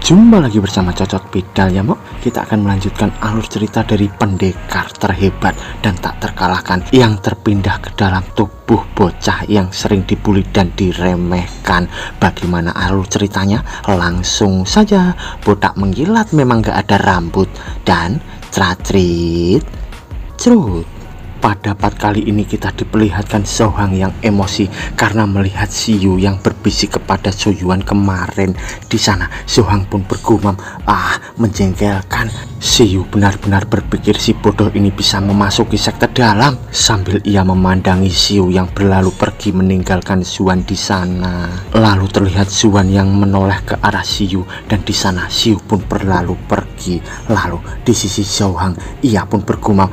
Jumpa lagi bersama Cocot Bidal ya Mo. Kita akan melanjutkan alur cerita dari pendekar terhebat dan tak terkalahkan yang terpindah ke dalam tubuh bocah yang sering dibully dan diremehkan. Bagaimana alur ceritanya? Langsung saja. Botak mengkilat memang gak ada rambut dan tracrit cerut. Pada part kali ini kita diperlihatkan Sohang yang emosi karena melihat Siyu yang berbisik kepada Soyuan kemarin. Di sana Sohang pun bergumam, menjengkelkan. Siyu benar-benar berpikir si bodoh ini bisa memasuki sekte dalam. Sambil ia memandangi Siyu yang berlalu pergi meninggalkan Zuan di sana. Lalu terlihat Zuan yang menoleh ke arah Siyu dan di sana Siyu pun berlalu pergi. Lalu di sisi Sohang ia pun bergumam,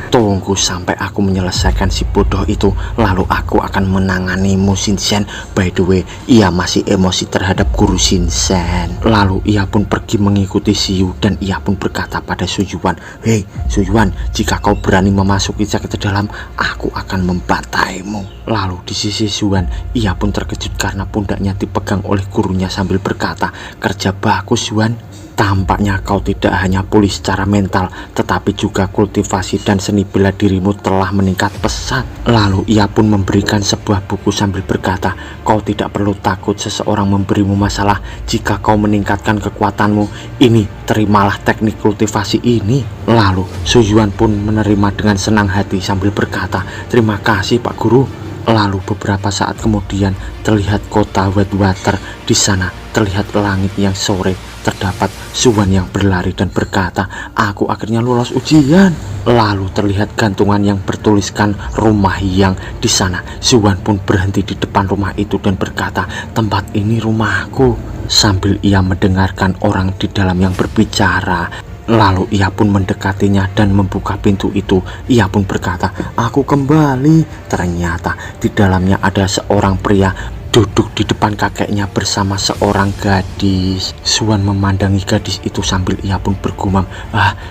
tunggu sampai aku menyelesaikan si bodoh itu, lalu aku akan menanganimu Shinshen. By the way, ia masih emosi terhadap guru Shinshen. Lalu ia pun pergi mengikuti Siyu dan ia pun berkata pada Suyuan, "Hei Suyuan, jika kau berani memasuki sekte dalam, aku akan membantaimu." Lalu di sisi Zuan, ia pun terkejut karena pundaknya dipegang oleh gurunya sambil berkata, "Kerja bagus Zuan. Tampaknya kau tidak hanya pulih secara mental, tetapi juga kultivasi dan seni bela dirimu telah meningkat pesat." Lalu ia pun memberikan sebuah buku sambil berkata, "Kau tidak perlu takut seseorang memberimu masalah jika kau meningkatkan kekuatanmu. Ini, terimalah teknik kultivasi ini." Lalu Suyuan pun menerima dengan senang hati sambil berkata, "Terima kasih Pak Guru." Lalu beberapa saat kemudian terlihat kota Whitewater. Di sana terlihat langit yang sore. Terdapat Zuan yang berlari dan berkata, "Aku akhirnya lulus ujian." Lalu terlihat gantungan yang bertuliskan rumah yang. Di sana Zuan pun berhenti di depan rumah itu dan berkata, "Tempat ini rumahku." Sambil ia mendengarkan orang di dalam yang berbicara. Lalu ia pun mendekatinya dan membuka pintu itu. Ia pun berkata, "Aku kembali." Ternyata di dalamnya ada seorang pria duduk di depan kakeknya bersama seorang gadis. Zuan memandangi gadis itu sambil ia pun bergumam,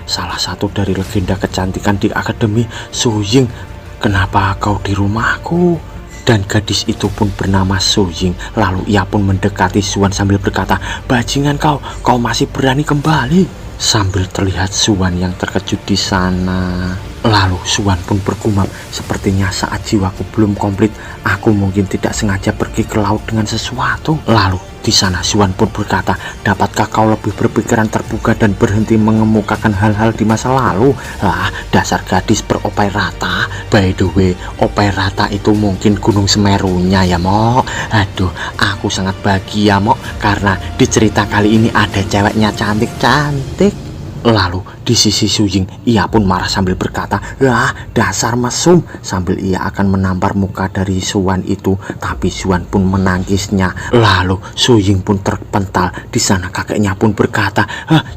salah satu dari legenda kecantikan di Akademi Su Ying. Kenapa kau di rumahku?" Dan gadis itu pun bernama Su Ying. Lalu ia pun mendekati Zuan sambil berkata, "Bajingan kau masih berani kembali." Sambil terlihat Zuan yang terkejut di sana. Lalu Zuan pun bergumam, "Sepertinya saat jiwaku belum komplit, aku mungkin tidak sengaja pergi ke laut dengan sesuatu." Lalu di sana Zuan pun berkata, "Dapatkah kau lebih berpikiran terbuka dan berhenti mengemukakan hal-hal di masa lalu? Dasar gadis beropai rata." By the way, opai rata itu mungkin Gunung Semerunya ya Mo. Aduh, aku sangat bahagia Mo, karena di cerita kali ini ada ceweknya cantik-cantik. Lalu di sisi Su Ying, ia pun marah sambil berkata, dasar mesum." Sambil ia akan menampar muka dari Zuan itu, tapi Zuan pun menangisnya. Lalu Su Ying pun terpental. Di sana kakeknya pun berkata,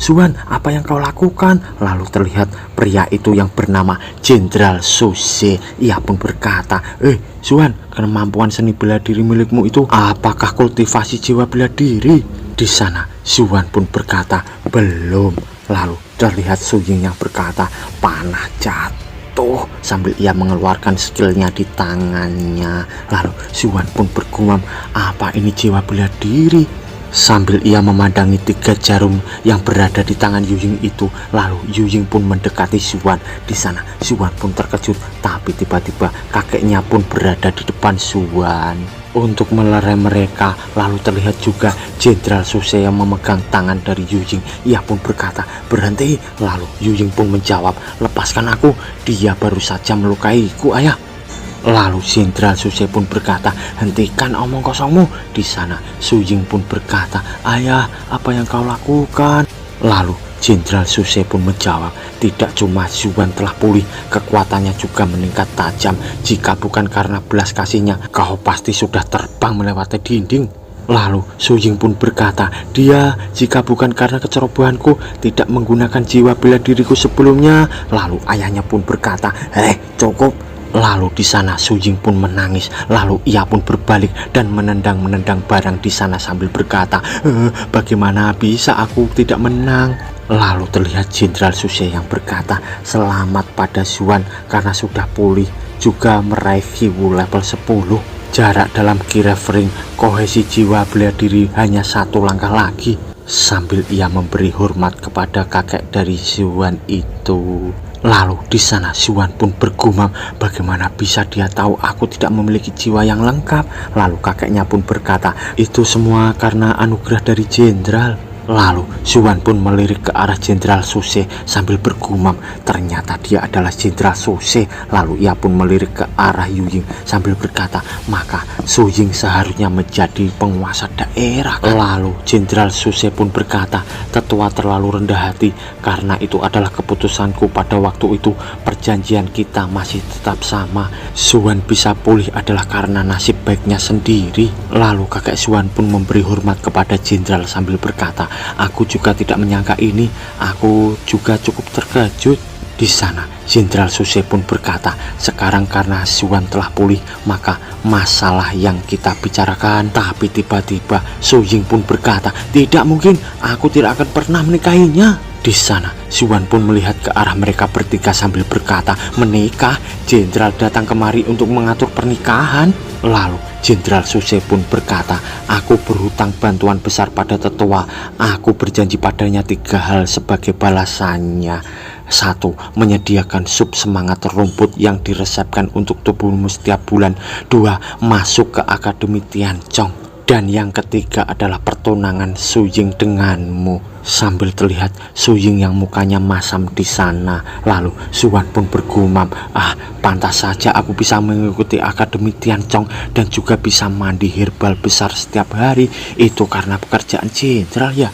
"Zuan, apa yang kau lakukan?" Lalu terlihat pria itu yang bernama Jenderal Suse. Ia pun berkata, "Zuan, kemampuan seni bela diri milikmu itu apakah kultivasi jiwa bela diri?" Di sana Zuan pun berkata, "Belum." Lalu terlihat Su Ying yang berkata, "Panah jatuh." Sambil ia mengeluarkan skillnya di tangannya. Lalu Zuan pun bergumam, "Apa ini jiwa bela diri?" Sambil ia memandangi 3 jarum yang berada di tangan Yu Ying itu. Lalu Yu Ying pun mendekati Zuan. Di sana Zuan pun terkejut, tapi tiba-tiba kakeknya pun berada di depan Zuan untuk melerai mereka. Lalu terlihat juga Jenderal Suse yang memegang tangan dari Yu Ying. Ia pun berkata, "Berhenti." Lalu Yu Ying pun menjawab, "Lepaskan aku, dia baru saja melukaiku ayah." Lalu Jenderal Suse pun berkata, "Hentikan omong kosongmu." Di sana Su Ying pun berkata, "Ayah, apa yang kau lakukan?" Lalu Jenderal Suse pun menjawab, "Tidak cuma Zuan telah pulih, kekuatannya juga meningkat tajam. Jika bukan karena belas kasihnya, kau pasti sudah terbang melewati dinding." Lalu Su Ying pun berkata, jika bukan karena kecerobohanku tidak menggunakan jiwa bela diriku sebelumnya." Lalu ayahnya pun berkata, "Cukup." Lalu di sana Su Ying pun menangis. Lalu ia pun berbalik dan menendang barang di sana sambil berkata, "Bagaimana bisa aku tidak menang?" Lalu terlihat Jenderal Suse yang berkata, "Selamat pada Zuan karena sudah pulih, juga meraih Hiwu level 10." Jarak dalam Kirevering, kohesi jiwa bela diri hanya 1 langkah lagi. Sambil ia memberi hormat kepada kakek dari Zuan itu. Lalu di sana Zuan pun bergumam, bagaimana bisa dia tahu aku tidak memiliki jiwa yang lengkap. Lalu kakeknya pun berkata, itu semua karena anugerah dari jenderal. Lalu Zuan pun melirik ke arah Jenderal Suse sambil bergumam, ternyata dia adalah Jenderal Suse. Lalu ia pun melirik ke arah Yu Ying sambil berkata, maka Su Ying seharusnya menjadi penguasa daerah. Lalu Jenderal Suse pun berkata, tetua terlalu rendah hati, karena itu adalah keputusanku pada waktu itu. Perjanjian kita masih tetap sama. Zuan bisa pulih adalah karena nasib baiknya sendiri. Lalu kakek Zuan pun memberi hormat kepada Jenderal sambil berkata, aku juga tidak menyangka ini, aku juga cukup terkejut. Di sana Jenderal Suse pun berkata, sekarang karena Zuan telah pulih, maka masalah yang kita bicarakan. Tapi tiba-tiba Su Ying pun berkata, tidak mungkin, aku tidak akan pernah menikahinya. Di sana Zuan pun melihat ke arah mereka bertiga sambil berkata, menikah? Jenderal datang kemari untuk mengatur pernikahan. Lalu Jenderal Suse pun berkata, aku berhutang bantuan besar pada tetua. Aku berjanji padanya 3 hal sebagai balasannya. 1. Menyediakan sup semangat rumput yang diresepkan untuk tubuhmu setiap bulan. 2. Masuk ke Akademi Tianchong. Dan yang ketiga adalah pertunangan Su Ying denganmu. Sambil terlihat Su Ying yang mukanya masam di sana. Lalu Zuan pun bergumam, pantas saja aku bisa mengikuti Akademi Tianchong dan juga bisa mandi herbal besar setiap hari. Itu karena pekerjaan jenderal ya.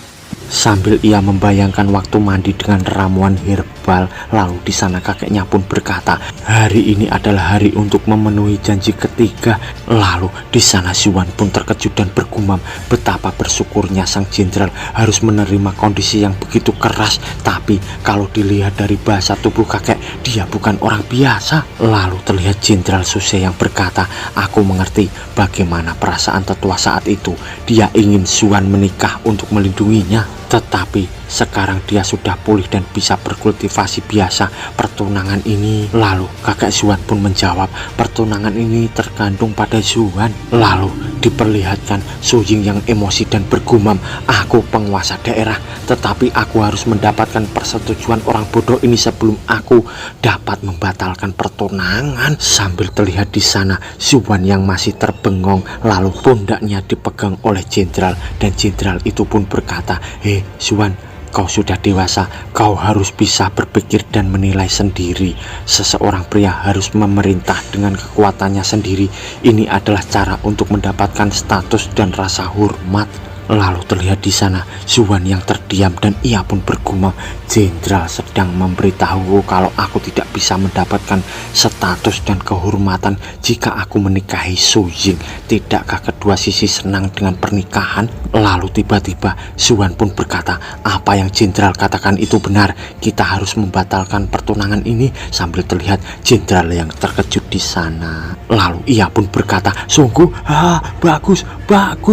Sambil ia membayangkan waktu mandi dengan ramuan herbal. Lalu di sana kakeknya pun berkata, hari ini adalah hari untuk memenuhi janji ketiga. Lalu di sana Zuan pun terkejut dan bergumam, betapa bersyukurnya sang jenderal harus menerima kondisi yang begitu keras. Tapi kalau dilihat dari bahasa tubuh kakek, dia bukan orang biasa. Lalu terlihat Jenderal Suse yang berkata, aku mengerti bagaimana perasaan tetua saat itu. Dia ingin Zuan menikah untuk melindunginya. Tetapi sekarang dia sudah pulih dan bisa berkultivasi biasa. Pertunangan ini, lalu kakek Zuan pun menjawab, pertunangan ini tergantung pada Zuan. Lalu diperlihatkan Su Ying yang emosi dan bergumam, aku penguasa daerah, tetapi aku harus mendapatkan persetujuan orang bodoh ini sebelum aku dapat membatalkan pertunangan. Sambil terlihat di sana Zuan yang masih terbengong, lalu pundaknya dipegang oleh jenderal, dan jenderal itu pun berkata, Zuan, kau sudah dewasa, kau harus bisa berpikir dan menilai sendiri. Seseorang pria harus memerintah dengan kekuatannya sendiri. Ini adalah cara untuk mendapatkan status dan rasa hormat. Lalu terlihat di sana Zuan yang terdiam dan ia pun bergumam, jenderal sedang memberitahu kalau aku tidak bisa mendapatkan status dan kehormatan jika aku menikahi Su Ying. Tidakkah kedua sisi senang dengan pernikahan? Lalu tiba-tiba Zuan pun berkata, apa yang jenderal katakan itu benar, kita harus membatalkan pertunangan ini. Sambil terlihat jenderal yang terkejut di sana. Lalu ia pun berkata, sungguh bagus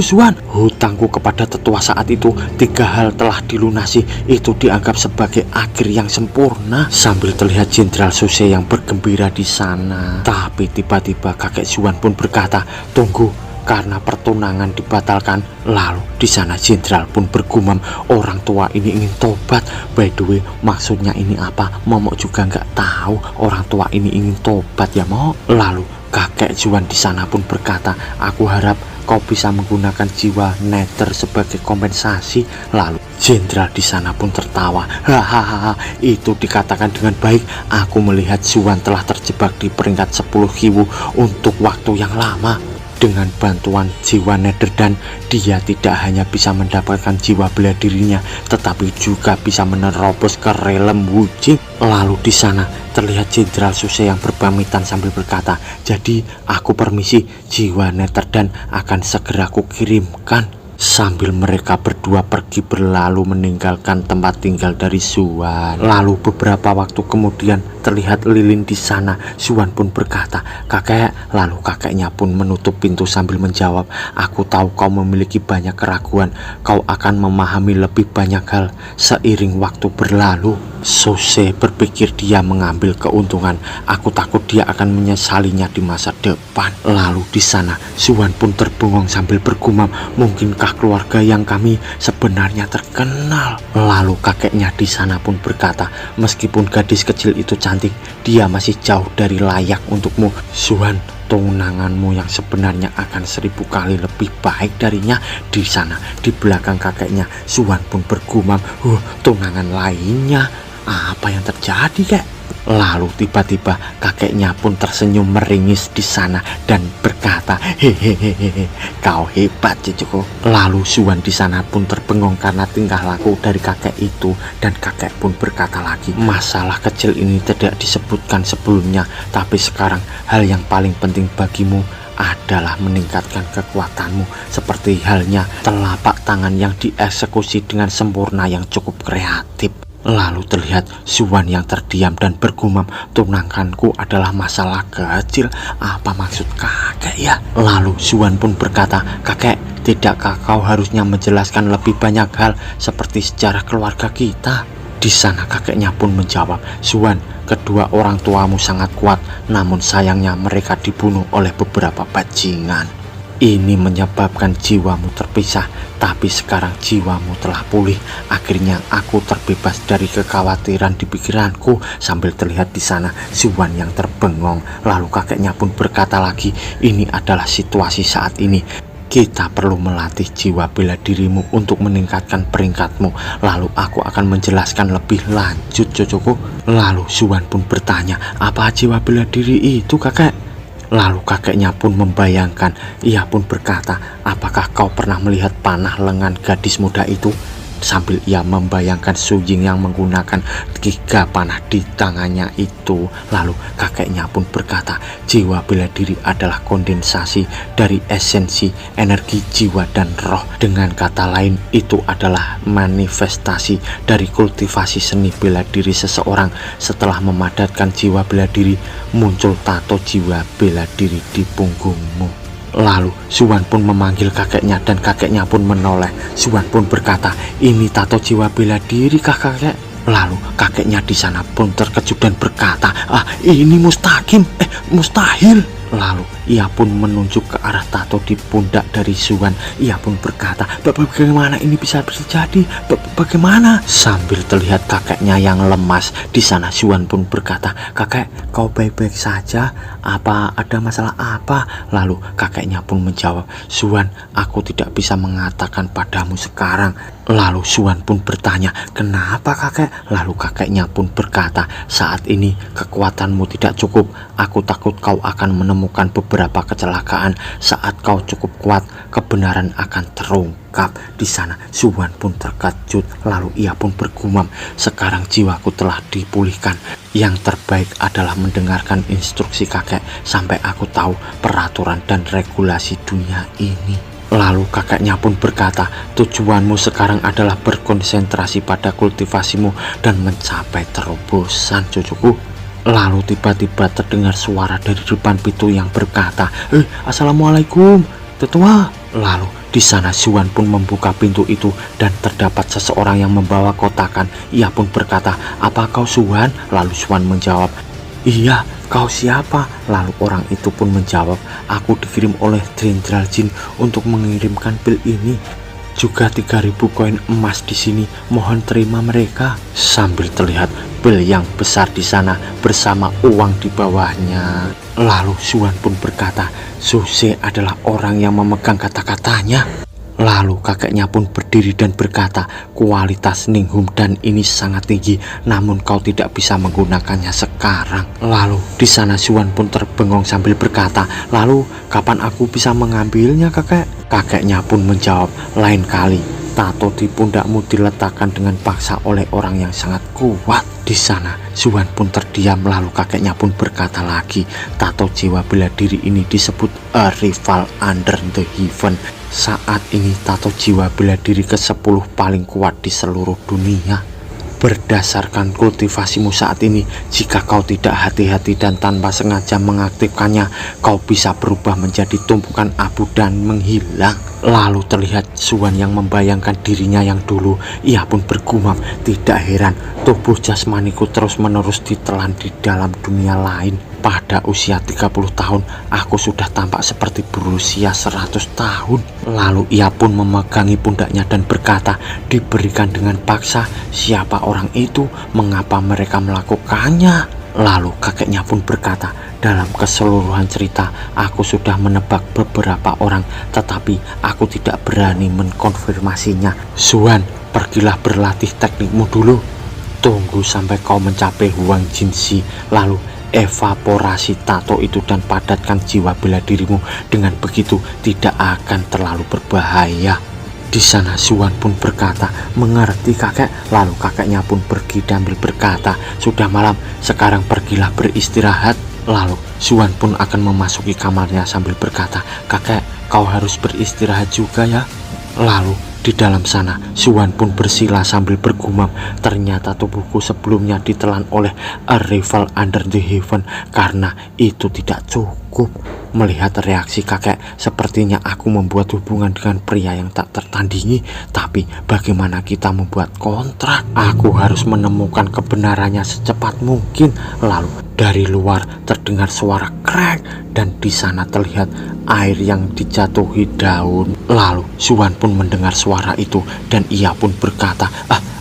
Zuan, hutangku kepada tetua saat itu 3 hal telah dilunasi. Itu dianggap sebagai akhir yang sempurna. Sambil terlihat Jenderal Suse yang bergembira di sana. Tapi tiba-tiba kakek Zuan pun berkata, tunggu, karena pertunangan dibatalkan. Lalu di sana jenderal pun bergumam, orang tua ini ingin tobat. By the way, maksudnya ini apa? Momok juga nggak tahu. Orang tua ini ingin tobat ya, Mok. Lalu kakek Zuan di sana pun berkata, aku harap kau bisa menggunakan jiwa nether sebagai kompensasi. Lalu jenderal di sana pun tertawa, hahaha, itu dikatakan dengan baik. Aku melihat Zuan telah terjebak di peringkat 10 Kiwu untuk waktu yang lama. Dengan bantuan jiwa nether dan dia tidak hanya bisa mendapatkan jiwa bela dirinya, tetapi juga bisa menerobos ke realm Wujing. Lalu di sana terlihat Jenderal Suse yang berpamitan sambil berkata, jadi aku permisi, jiwa nether dan akan segera kukirimkan. Sambil mereka berdua pergi berlalu meninggalkan tempat tinggal dari Zuan. Lalu beberapa waktu kemudian terlihat lilin di sana. Zuan pun berkata, kakek. Lalu kakeknya pun menutup pintu sambil menjawab, aku tahu kau memiliki banyak keraguan. Kau akan memahami lebih banyak hal seiring waktu berlalu. Sose berpikir dia mengambil keuntungan. Aku takut dia akan menyesalinya di masa depan. Lalu di sana Suwan pun terbengong sambil bergumam, mungkinkah keluarga yang kami sebenarnya terkenal? Lalu kakeknya di sana pun berkata, meskipun gadis kecil itu cantik, dia masih jauh dari layak untukmu. Suwan, tunanganmu yang sebenarnya akan 1000 kali lebih baik darinya. Di sana di belakang kakeknya Suwan pun bergumam, tunangan lainnya. Apa yang terjadi, kek? Lalu tiba-tiba kakeknya pun tersenyum meringis di sana dan berkata, hehehe, kau hebat cucuku. Lalu Suwan di sana pun terbengong karena tingkah laku dari kakek itu, dan kakek pun berkata lagi, masalah kecil ini tidak disebutkan sebelumnya, tapi sekarang hal yang paling penting bagimu adalah meningkatkan kekuatanmu, seperti halnya telapak tangan yang dieksekusi dengan sempurna yang cukup kreatif. Lalu terlihat Suwan yang terdiam dan bergumam, tunanganku adalah masalah kecil, apa maksud kakek ya? Lalu Suwan pun berkata, kakek, tidakkah kau harusnya menjelaskan lebih banyak hal seperti sejarah keluarga kita? Di sana kakeknya pun menjawab, Suwan, kedua orang tuamu sangat kuat, namun sayangnya mereka dibunuh oleh beberapa bajingan. Ini menyebabkan jiwamu terpisah, tapi sekarang jiwamu telah pulih. Akhirnya aku terbebas dari kekhawatiran di pikiranku. Sambil terlihat di sana Suwan yang terbengong. Lalu kakeknya pun berkata lagi, ini adalah situasi saat ini. Kita perlu melatih jiwa bela dirimu untuk meningkatkan peringkatmu. Lalu aku akan menjelaskan lebih lanjut, cucuku. Lalu Suwan pun bertanya, apa jiwa bela diri itu, kakek? Lalu kakeknya pun membayangkan. Ia pun berkata, apakah kau pernah melihat panah lengan gadis muda itu? Sambil ia membayangkan Su Ying yang menggunakan 3 panah di tangannya itu. Lalu kakeknya pun berkata, jiwa bela diri adalah kondensasi dari esensi energi jiwa dan roh. Dengan kata lain, itu adalah manifestasi dari kultivasi seni bela diri seseorang. Setelah memadatkan jiwa bela diri, muncul tato jiwa bela diri di punggungmu. Lalu Suwan pun memanggil kakeknya dan kakeknya pun menoleh. Suwan pun berkata, ini tato jiwa bela diri kah, kakek? Lalu kakeknya di sana pun terkejut dan berkata, ini mustahil. Lalu ia pun menunjuk ke arah tato di pundak dari Suwan. Ia pun berkata, bagaimana ini bisa terjadi? Bagaimana? Sambil terlihat kakeknya yang lemas. Di sana Suwan pun berkata, kakek, kau baik-baik saja? Apa ada masalah apa? Lalu kakeknya pun menjawab, Suwan, aku tidak bisa mengatakan padamu sekarang. Lalu Suwan pun bertanya, kenapa kakek? Lalu kakeknya pun berkata, saat ini kekuatanmu tidak cukup. Aku takut kau akan menemukan beberapa kecelakaan. Saat kau cukup kuat, kebenaran akan terungkap. Di sana Suwan pun terkejut. Lalu ia pun bergumam, sekarang jiwaku telah dipulihkan. Yang terbaik adalah mendengarkan instruksi kakek sampai aku tahu peraturan dan regulasi dunia ini. Lalu kakeknya pun berkata, tujuanmu sekarang adalah berkonsentrasi pada kultivasimu dan mencapai terobosan, cucuku. Lalu tiba-tiba terdengar suara dari depan pintu yang berkata, assalamualaikum, tetua. Lalu di sana Suwan pun membuka pintu itu dan terdapat seseorang yang membawa kotakan. Ia pun berkata, apa kau Suwan? Lalu Suwan menjawab, iya, kau siapa? Lalu orang itu pun menjawab, aku dikirim oleh Jenderal Jin untuk mengirimkan pil ini. Juga 3000 koin emas di sini, mohon terima mereka. Sambil terlihat pil yang besar di sana bersama uang di bawahnya. Lalu Suwan pun berkata, Suse adalah orang yang memegang kata-katanya. Lalu kakeknya pun berdiri dan berkata, kualitas Ninghum dan ini sangat tinggi, namun kau tidak bisa menggunakannya sekarang. Lalu di sana Suwan pun terbengong sambil berkata, lalu kapan aku bisa mengambilnya, kakek? Kakeknya pun menjawab, lain kali. Tato di pundakmu diletakkan dengan paksa oleh orang yang sangat kuat. Di sana Suwan pun terdiam. Lalu kakeknya pun berkata lagi, tato jiwa bela diri ini disebut a rival under the heaven. Saat ini tato jiwa bela diri ke-10 paling kuat di seluruh dunia. Berdasarkan kultivasimu saat ini, jika kau tidak hati-hati dan tanpa sengaja mengaktifkannya, kau bisa berubah menjadi tumpukan abu dan menghilang. Lalu terlihat Suan yang membayangkan dirinya yang dulu. Ia pun bergumam, tidak heran tubuh jasmaniku terus-menerus ditelan di dalam dunia lain. Pada usia 30 tahun, aku sudah tampak seperti berusia 100 tahun. Lalu ia pun memegangi pundaknya dan berkata, diberikan dengan paksa. Siapa orang itu? Mengapa mereka melakukannya? Lalu kakeknya pun berkata, dalam keseluruhan cerita, aku sudah menebak beberapa orang, tetapi aku tidak berani mengkonfirmasinya. Suan, pergilah berlatih teknikmu dulu. Tunggu sampai kau mencapai Huang Jinshi, lalu evaporasi tato itu dan padatkan jiwa bela dirimu. Dengan begitu tidak akan terlalu berbahaya. Di sana Suan pun berkata, mengerti kakek. Lalu kakeknya pun pergi dan berkata, sudah malam, sekarang pergilah beristirahat. Lalu Suan pun akan memasuki kamarnya sambil berkata, kakek, kau harus beristirahat juga ya. Lalu di dalam sana Suan pun bersila sambil bergumam, ternyata tubuhku sebelumnya ditelan oleh a rival under the heaven. Karena itu tidak cukup. Melihat reaksi kakek, sepertinya aku membuat hubungan dengan pria yang tak tertandingi. Tapi bagaimana kita membuat kontrak? Aku harus menemukan kebenarannya secepat mungkin. Lalu dari luar terdengar suara krek, dan di sana terlihat air yang dijatuhi daun. Lalu Suan pun mendengar suara itu dan ia pun berkata,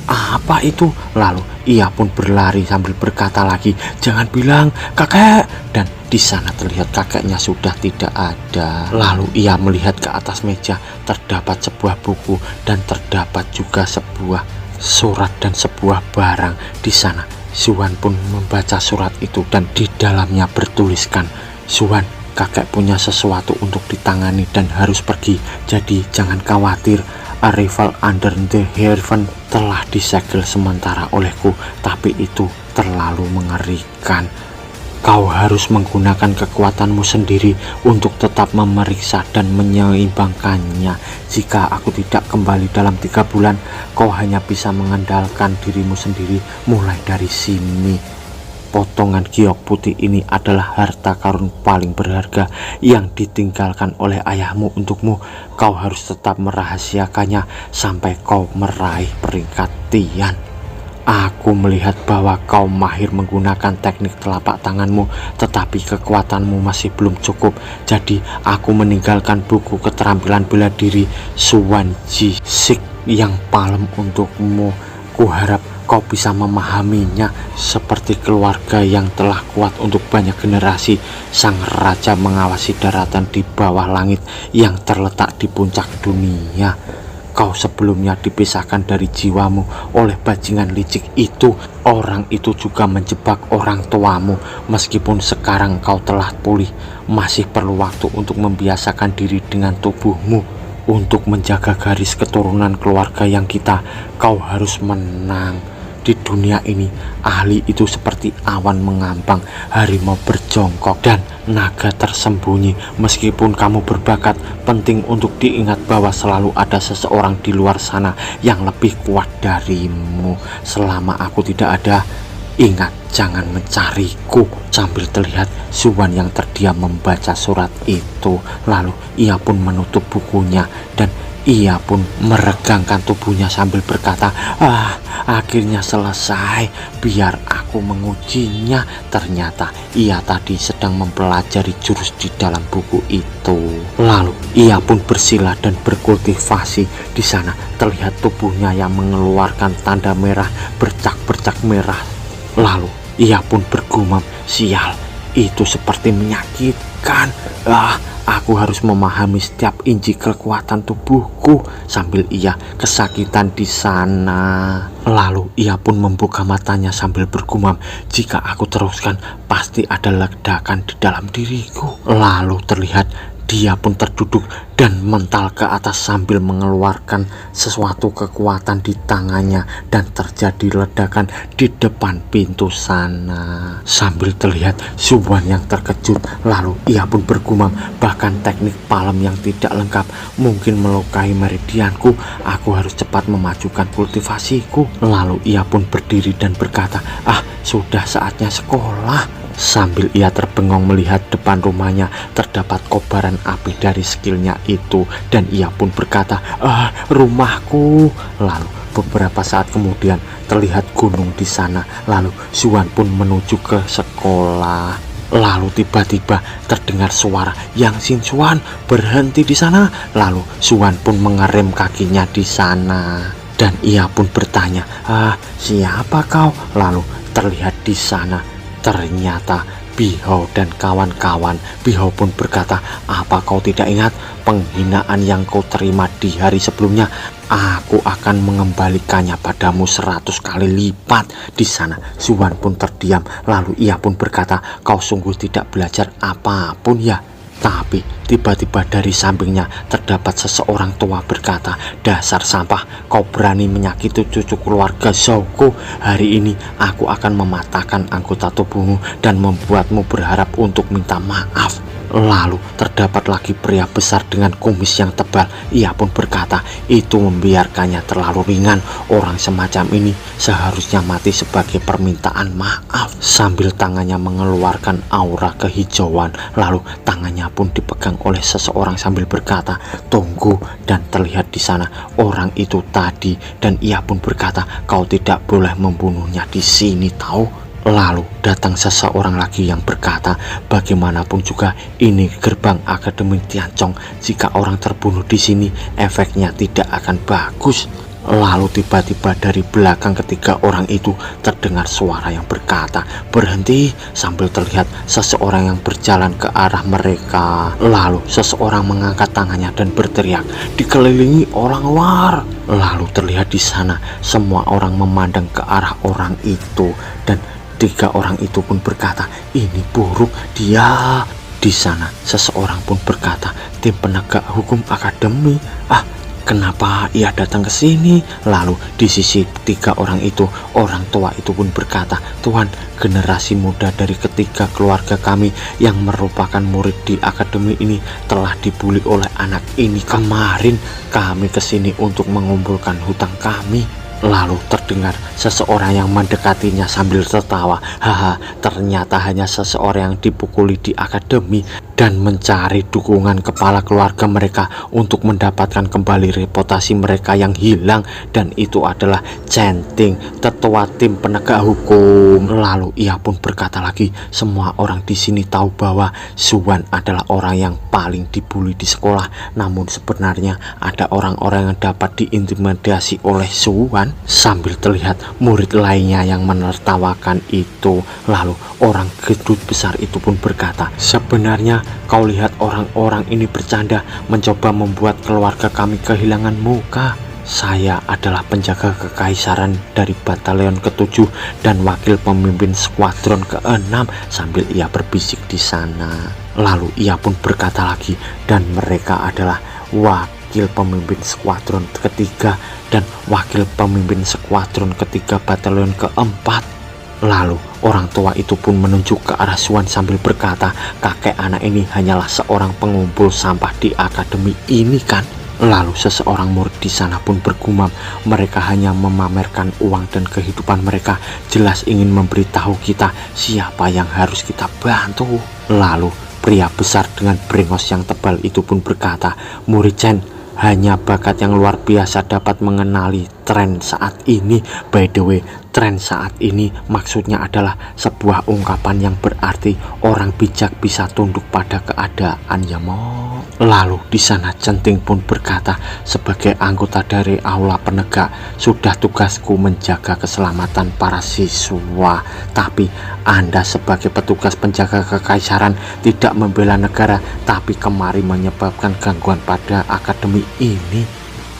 apa itu? Lalu ia pun berlari sambil berkata lagi, jangan bilang kakek. Dan di sana terlihat kakeknya sudah tidak ada. Lalu ia melihat ke atas meja, terdapat sebuah buku dan terdapat juga sebuah surat dan sebuah barang. Di sana Suan pun membaca surat itu dan di dalamnya bertuliskan, Suan, kakek punya sesuatu untuk ditangani dan harus pergi. Jadi jangan khawatir, arrival under the heaven telah disegel sementara olehku, tapi itu terlalu mengerikan. Kau harus menggunakan kekuatanmu sendiri untuk tetap memeriksa dan menyeimbangkannya. Jika aku tidak kembali dalam 3 bulan, kau hanya bisa mengandalkan dirimu sendiri. Mulai dari sini, potongan giok putih ini adalah harta karun paling berharga yang ditinggalkan oleh ayahmu untukmu. Kau harus tetap merahasiakannya sampai kau meraih peringkat Tian. Aku melihat bahwa kau mahir menggunakan teknik telapak tanganmu, tetapi kekuatanmu masih belum cukup. Jadi aku meninggalkan buku keterampilan bela diri Suan Ji Sik yang palem untukmu. Kuharap kau bisa memahaminya seperti keluarga yang telah kuat untuk banyak generasi. Sang raja mengawasi daratan di bawah langit yang terletak di puncak dunia. Kau sebelumnya dipisahkan dari jiwamu oleh bajingan licik itu. Orang itu juga menjebak orang tuamu. Meskipun sekarang kau telah pulih, masih perlu waktu untuk membiasakan diri dengan tubuhmu. Untuk menjaga garis keturunan keluarga yang kita, kau harus menang. Di dunia ini, ahli itu seperti awan mengambang, harimau berjongkok, dan naga tersembunyi. Meskipun kamu berbakat, penting untuk diingat bahwa selalu ada seseorang di luar sana yang lebih kuat darimu. Selama aku tidak ada, ingat, jangan mencariku. Sambil terlihat Suan yang terdiam membaca surat itu. Lalu ia pun menutup bukunya dan ia pun meregangkan tubuhnya sambil berkata, akhirnya selesai, biar aku mengujinya. Ternyata ia tadi sedang mempelajari jurus di dalam buku itu. Lalu ia pun bersila dan berkultivasi. Di sana terlihat tubuhnya yang mengeluarkan tanda merah, bercak-bercak merah. Lalu ia pun bergumam, sial, itu seperti menyakitkan. Aku harus memahami setiap inci kekuatan tubuhku. Sambil ia kesakitan di sana. Lalu ia pun membuka matanya sambil bergumam, jika aku teruskan pasti ada ledakan di dalam diriku. Lalu terlihat Dia pun terduduk dan mental ke atas sambil mengeluarkan sesuatu kekuatan di tangannya, dan terjadi ledakan di depan pintu sana. Sambil terlihat Suwan yang terkejut, lalu ia pun bergumam, bahkan teknik palem yang tidak lengkap mungkin melukai meridianku. Aku harus cepat memajukan kultivasiku. Lalu ia pun berdiri dan berkata, sudah saatnya sekolah. Sambil ia terbengong melihat depan rumahnya terdapat kobaran api dari skillnya itu, dan ia pun berkata, rumahku. Lalu beberapa saat kemudian terlihat gunung di sana. Lalu Suwan pun menuju ke sekolah. Lalu tiba-tiba terdengar suara, "Yang Sin Suwan, berhenti di sana." Lalu Suwan pun mengerem kakinya di sana, dan ia pun bertanya, siapa kau? Lalu terlihat di sana ternyata Bihou dan kawan-kawan. Bihou pun berkata, "Apa kau tidak ingat penghinaan yang kau terima di hari sebelumnya? Aku akan mengembalikannya padamu 100 kali lipat." Di sana Suwan pun terdiam, lalu ia pun berkata, "Kau sungguh tidak belajar apapun ya?" Tapi tiba-tiba dari sampingnya terdapat seseorang tua berkata, "Dasar sampah, kau berani menyakiti cucu keluarga Zhouku. Hari ini aku akan mematahkan anggota tubuhmu dan membuatmu berharap untuk minta maaf." Lalu terdapat lagi pria besar dengan kumis yang tebal. Ia pun berkata, "Itu membiarkannya terlalu ringan. Orang semacam ini seharusnya mati sebagai permintaan maaf." Sambil tangannya mengeluarkan aura kehijauan, lalu tangannya pun dipegang oleh seseorang sambil berkata, "Tunggu." Dan terlihat di sana orang itu tadi, dan ia pun berkata, "Kau tidak boleh membunuhnya di sini, tahu?" Lalu datang seseorang lagi yang berkata, "Bagaimanapun juga ini gerbang Akademi Tiancong. Jika orang terbunuh di sini, efeknya tidak akan bagus." Lalu tiba-tiba dari belakang ketiga orang itu terdengar suara yang berkata, "Berhenti!" Sambil terlihat seseorang yang berjalan ke arah mereka. Lalu seseorang mengangkat tangannya dan berteriak, "Dikelilingi orang luar!" Lalu terlihat di sana semua orang memandang ke arah orang itu, dan tiga orang itu pun berkata, "Ini buruk dia." Di sana seseorang pun berkata, "Tim penegak hukum akademi. Kenapa ia datang ke sini?" Lalu di sisi tiga orang itu, orang tua itu pun berkata, "Tuhan, generasi muda dari ketiga keluarga kami yang merupakan murid di akademi ini telah dibuli oleh anak ini. Kemarin kami ke sini untuk mengumpulkan hutang kami." Lalu terdengar seseorang yang mendekatinya sambil tertawa, ternyata hanya seseorang yang dipukuli di akademi dan mencari dukungan kepala keluarga mereka untuk mendapatkan kembali reputasi mereka yang hilang, dan itu adalah Centing, tetua tim penegak hukum. Lalu ia pun berkata lagi, "Semua orang di sini tahu bahwa Suwan adalah orang yang paling dibully di sekolah, namun sebenarnya ada orang-orang yang dapat diintimidasi oleh Suwan." Sambil terlihat murid lainnya yang menertawakan itu. Lalu orang gendut besar itu pun berkata, "Sebenarnya kau lihat orang-orang ini bercanda, mencoba membuat keluarga kami kehilangan muka. Saya adalah penjaga kekaisaran dari batalion ke-7 dan wakil pemimpin skuadron ke-6." Sambil ia berbisik di sana. Lalu ia pun berkata lagi, "Dan mereka adalah wakil pemimpin skuadron ketiga dan wakil pemimpin skuadron ketiga batalion ke-4. Lalu orang tua itu pun menunjuk ke arah Suwan sambil berkata, "Kakek anak ini hanyalah seorang pengumpul sampah di akademi ini, kan?" Lalu seseorang murid di sana pun bergumam, "Mereka hanya memamerkan uang dan kehidupan mereka, jelas ingin memberitahu kita siapa yang harus kita bantu." Lalu pria besar dengan brengos yang tebal itu pun berkata, "Murid Chen, hanya bakat yang luar biasa dapat mengenali tren saat ini. By the way, tren saat ini maksudnya adalah sebuah ungkapan yang berarti orang bijak bisa tunduk pada keadaan, ya mo." Lalu di sana Centing pun berkata, "Sebagai anggota dari aula penegak, sudah tugasku menjaga keselamatan para siswa. Tapi Anda sebagai petugas penjaga kekaisaran tidak membela negara, tapi kemari menyebabkan gangguan pada akademi ini.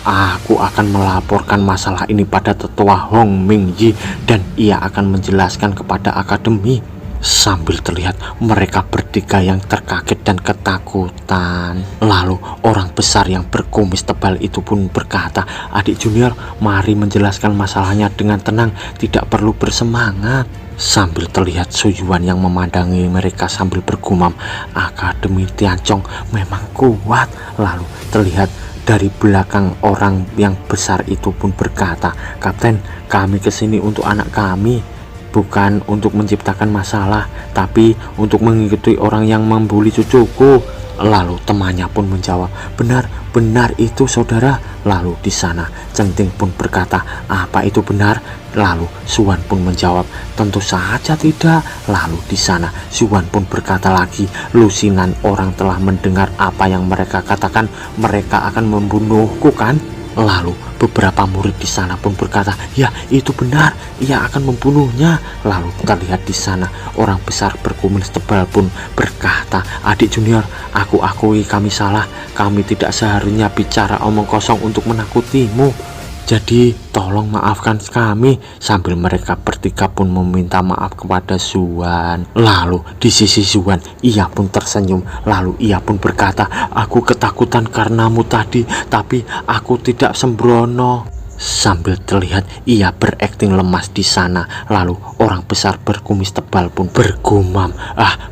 Aku akan melaporkan masalah ini pada tetua Hong Mingyi dan ia akan menjelaskan kepada akademi." Sambil terlihat mereka bertiga yang terkaget dan ketakutan. Lalu orang besar yang berkumis tebal itu pun berkata, "Adik junior, mari menjelaskan masalahnya dengan tenang, tidak perlu bersemangat." Sambil terlihat Suyuan yang memandangi mereka sambil bergumam, "Akademi Tiancong memang kuat." Lalu terlihat dari belakang orang yang besar itu pun berkata, "Kapten, kami kesini untuk anak kami. Bukan untuk menciptakan masalah, tapi untuk mengikuti orang yang membuli cucuku." Lalu temannya pun menjawab, "Benar itu saudara." Lalu di sana Centing pun berkata, "Apa itu benar?" Lalu Suwan pun menjawab, "Tentu saja tidak." Lalu di sana Suwan pun berkata lagi, "Lusinan orang telah mendengar apa yang mereka katakan, mereka akan membunuhku kan?" Lalu beberapa murid di sana pun berkata, "Ya, itu benar, ia akan membunuhnya." Lalu terlihat di sana orang besar berkumis tebal pun berkata, "Adik junior, aku akui kami salah. Kami tidak seharusnya bicara omong kosong untuk menakutimu. Jadi tolong maafkan kami." Sambil mereka bertiga pun meminta maaf kepada Suwan. Lalu di sisi Suwan, ia pun tersenyum. Lalu ia pun berkata, "Aku ketakutan karenamu tadi, tapi aku tidak sembrono." Sambil terlihat ia berakting lemas di sana. Lalu orang besar berkumis tebal pun bergumam,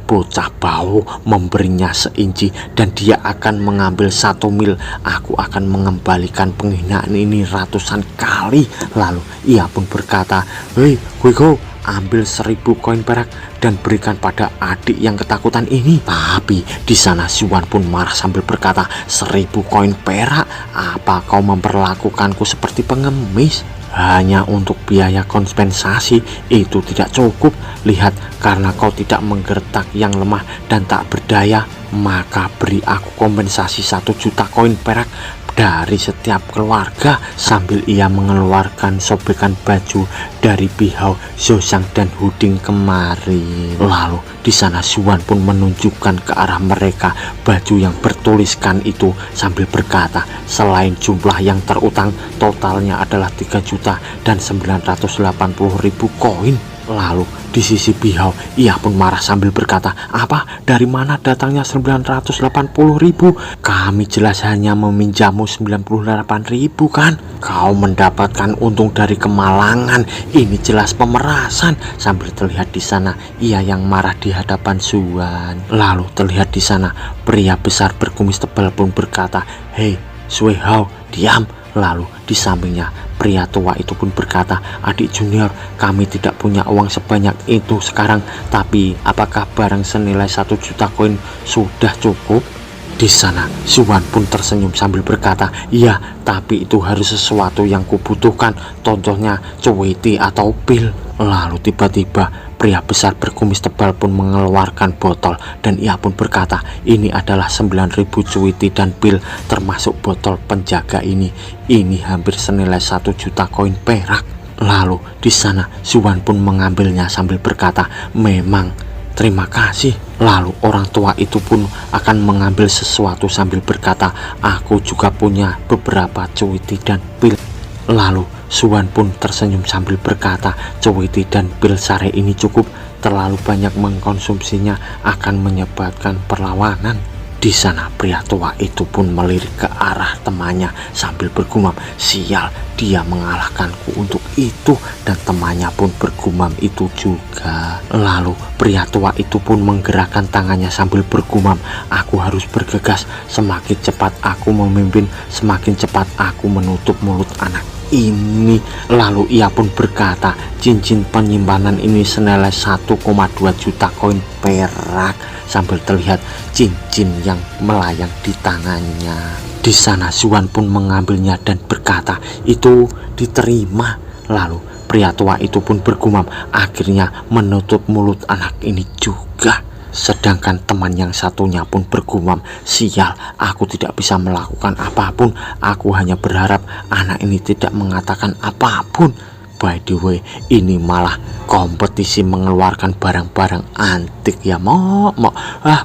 bocah bau memberinya seinci dan dia akan mengambil 1 mil. Aku akan mengembalikan penghinaan ini ratusan kali." Lalu ia pun berkata, "Hei Guigo, ambil 1000 koin perak dan berikan pada adik yang ketakutan ini." Tapi di sana Suwan pun marah sambil berkata, "1000 koin perak? Apa kau memperlakukanku seperti pengemis? Hanya untuk biaya kompensasi itu tidak cukup. Lihat, karena kau tidak menggertak yang lemah dan tak berdaya, maka beri aku kompensasi 1 juta koin perak dari setiap keluarga." Sambil ia mengeluarkan sobekan baju dari bihau Zosang dan Huding kemari. Lalu di sana Suwan pun menunjukkan ke arah mereka baju yang bertuliskan itu sambil berkata, "Selain jumlah yang terutang, totalnya adalah 3.980.000 koin." Lalu di sisi bihau ia pun marah sambil berkata, "Apa? Dari mana datangnya 980.000? Kami jelas hanya meminjamu 98.000 kan? Kau mendapatkan untung dari kemalangan. Ini jelas pemerasan." Sambil terlihat di sana ia yang marah di hadapan Suwan. Lalu terlihat di sana pria besar berkumis tebal pun berkata, "Hei Sui Hao, diam." Lalu di sampingnya pria tua itu pun berkata, "Adik junior, kami tidak punya uang sebanyak itu sekarang, tapi apakah barang senilai 1 juta koin sudah cukup?" Di sana Suwan pun tersenyum sambil berkata, "Iya, tapi itu harus sesuatu yang kubutuhkan, contohnya cuiti atau pil." Lalu tiba-tiba pria besar berkumis tebal pun mengeluarkan botol dan ia pun berkata, "Ini adalah 9.000 cuiti dan pil termasuk botol penjaga ini. Ini hampir senilai 1 juta koin perak." Lalu di sana Suwan pun mengambilnya sambil berkata, "Memang, terima kasih." Lalu orang tua itu pun akan mengambil sesuatu sambil berkata, "Aku juga punya beberapa cuiti dan pil." Lalu Suwan pun tersenyum sambil berkata, "Cuiti dan pil sare ini cukup, terlalu banyak mengkonsumsinya akan menyebabkan perlawanan." Di sana pria tua itu pun melirik ke arah temannya sambil bergumam, "Sial, dia mengalahkanku untuk itu." Dan temannya pun bergumam itu juga. Lalu pria tua itu pun menggerakkan tangannya sambil bergumam, "Aku harus bergegas. Semakin cepat aku memimpin, semakin cepat aku menutup mulut anak ini." Lalu ia pun berkata, "Cincin penyimpanan ini senilai 1,2 juta koin perak." Sambil terlihat cincin yang melayang di tangannya. Di sana Suwan pun mengambilnya dan berkata, "Itu diterima." Lalu pria tua itu pun bergumam, "Akhirnya menutup mulut anak ini juga." Sedangkan teman yang satunya pun bergumam, "Sial, aku tidak bisa melakukan apapun. Aku hanya berharap anak ini tidak mengatakan apapun. By the way, ini malah kompetisi mengeluarkan barang-barang antik ya, Mok.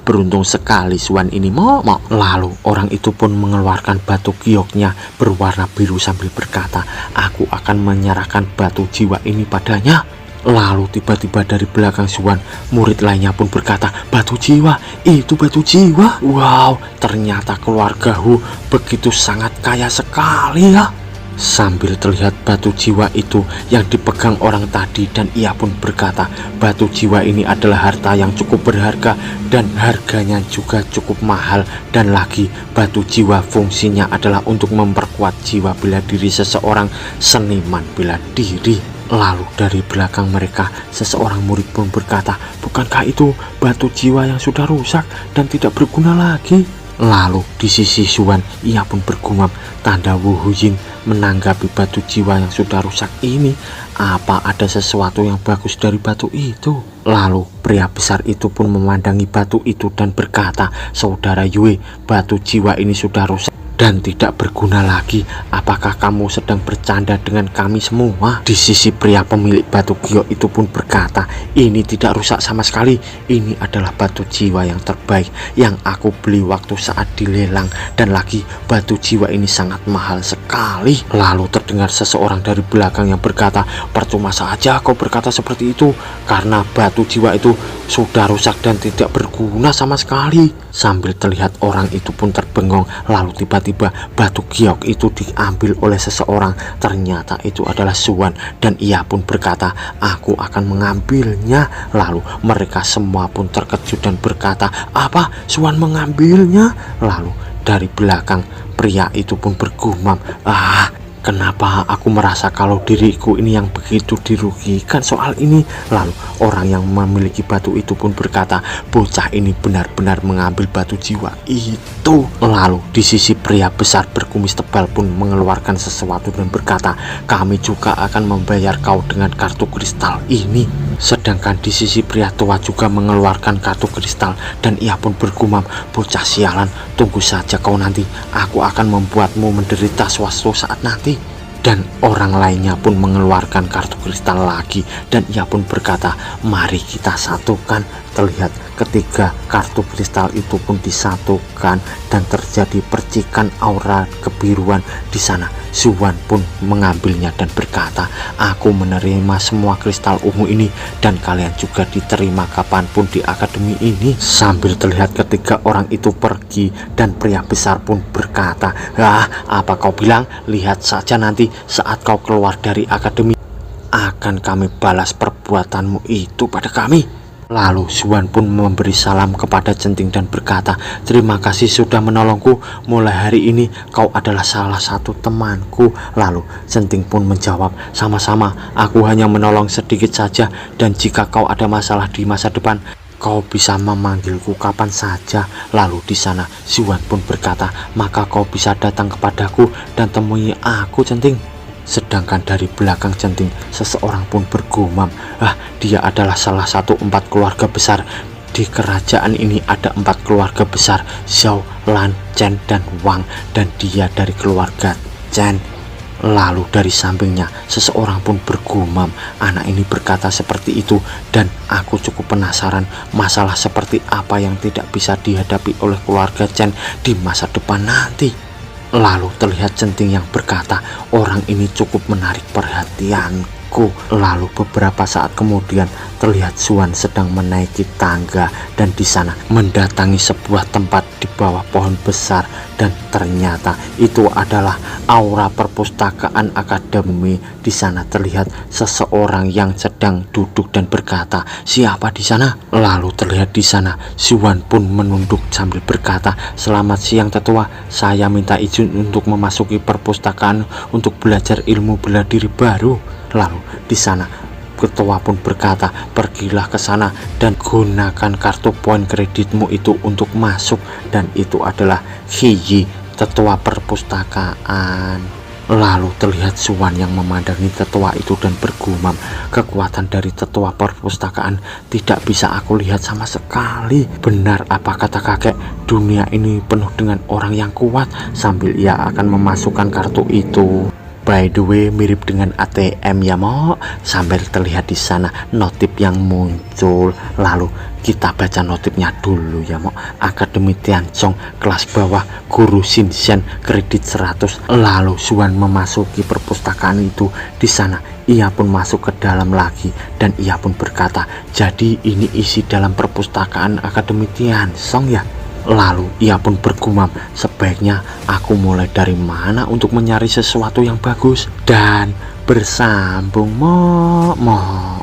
Beruntung sekali Suwan ini, Mok." Lalu orang itu pun mengeluarkan batu gioknya berwarna biru sambil berkata, "Aku akan menyerahkan batu jiwa ini padanya." Lalu tiba-tiba dari belakang Suwan, murid lainnya pun berkata, "Batu jiwa, itu batu jiwa. Wow, ternyata keluarga Hu begitu sangat kaya sekali ya." Sambil terlihat batu jiwa itu yang dipegang orang tadi, dan ia pun berkata, "Batu jiwa ini adalah harta yang cukup berharga dan harganya juga cukup mahal, dan lagi batu jiwa fungsinya adalah untuk memperkuat jiwa bela diri seseorang seniman bela diri." Lalu dari belakang mereka seseorang murid pun berkata, "Bukankah itu batu jiwa yang sudah rusak dan tidak berguna lagi?" Lalu di sisi Suwan, ia pun bergumam, tanda Wu Huyin menanggapi batu jiwa yang sudah rusak ini. Apa ada sesuatu yang bagus dari batu itu? Lalu pria besar itu pun memandangi batu itu dan berkata, "Saudara Yue, batu jiwa ini sudah rusak dan tidak berguna lagi. Apakah kamu sedang bercanda dengan kami semua?" Di sisi pria pemilik batu giok itu pun berkata, "Ini tidak rusak sama sekali. Ini adalah batu jiwa yang terbaik yang aku beli waktu saat dilelang, dan lagi batu jiwa ini sangat mahal sekali." Lalu terdengar seseorang dari belakang yang berkata, "Percuma saja kau berkata seperti itu, karena batu jiwa itu sudah rusak dan tidak berguna sama sekali." Sambil terlihat orang itu pun terbengong, lalu tiba-tiba batu giok itu diambil oleh seseorang. Ternyata itu adalah Suwan, dan ia pun berkata, "Aku akan mengambilnya." Lalu mereka semua pun terkejut dan berkata, "Apa? Suwan mengambilnya?" Lalu dari belakang pria itu pun bergumam, "Kenapa aku merasa kalau diriku ini yang begitu dirugikan soal ini?" Lalu orang yang memiliki batu itu pun berkata, "Bocah ini benar-benar mengambil batu jiwa itu." Lalu di sisi pria besar berkumis tebal pun mengeluarkan sesuatu dan berkata, "Kami juga akan membayar kau dengan kartu kristal ini." Sedangkan di sisi pria tua juga mengeluarkan kartu kristal, dan ia pun bergumam, "Bocah sialan, tunggu saja kau nanti. Aku akan membuatmu menderita suatu saat nanti." Dan orang lainnya pun mengeluarkan kartu kristal lagi, dan ia pun berkata, "Mari kita satukan." Terlihat ketiga kartu kristal itu pun disatukan dan terjadi percikan aura kebiruan di sana. Suwan pun mengambilnya dan berkata, "Aku menerima semua kristal ungu ini, dan kalian juga diterima kapanpun di akademi ini." Sambil terlihat ketiga orang itu pergi, dan pria besar pun berkata, "Apa kau bilang? Lihat saja nanti saat kau keluar dari akademi, akan kami balas perbuatanmu itu pada kami." Lalu Suwan pun memberi salam kepada Centing dan berkata, "Terima kasih sudah menolongku. Mulai hari ini kau adalah salah satu temanku." Lalu Centing pun menjawab, "Sama-sama, aku hanya menolong sedikit saja, dan jika kau ada masalah di masa depan, kau bisa memanggilku kapan saja." Lalu di sana Suwan pun berkata, "Maka kau bisa datang kepadaku dan temui aku, Centing." Sedangkan dari belakang Centing seseorang pun bergumam, "Dia adalah salah satu 4 keluarga besar. Di kerajaan ini ada 4 keluarga besar, Zhao, Lan, Chen, dan Wang, dan dia dari keluarga Chen." Lalu dari sampingnya seseorang pun bergumam, "Anak ini berkata seperti itu, dan aku cukup penasaran masalah seperti apa yang tidak bisa dihadapi oleh keluarga Chen di masa depan nanti." Lalu terlihat Centing yang berkata, "Orang ini cukup menarik perhatianku." Lalu beberapa saat kemudian terlihat Suwan sedang menaiki tangga, dan di sana mendatangi sebuah tempat di bawah pohon besar, dan ternyata itu adalah aura perpustakaan akademi. Di sana terlihat seseorang yang sedang duduk dan berkata, "Siapa di sana?" Lalu terlihat di sana Suwan pun menunduk sambil berkata, "Selamat siang tetua, saya minta izin untuk memasuki perpustakaan untuk belajar ilmu bela diri baru." Lalu di sana ketua pun berkata, "Pergilah ke sana dan gunakan kartu poin kreditmu itu untuk masuk." Dan itu adalah Hiyi, tetua perpustakaan. Lalu terlihat Suwan yang memandangi tetua itu dan bergumam, "Kekuatan dari tetua perpustakaan tidak bisa aku lihat sama sekali. Benar apa kata kakek, dunia ini penuh dengan orang yang kuat." Sambil ia akan memasukkan kartu itu, By the way, mirip dengan ATM ya Mo. Sambil terlihat di sana notif yang muncul. Lalu kita baca notifnya dulu ya Mo. Akademi Tiancong kelas bawah, guru Shinshan, kredit 100. Lalu Suan memasuki perpustakaan itu. Di sana ia pun masuk ke dalam lagi dan ia pun berkata, jadi ini isi dalam perpustakaan Akademi Tiancong ya. Lalu ia pun bergumam, sebaiknya aku mulai dari mana untuk mencari sesuatu yang bagus. Dan bersambung Mo.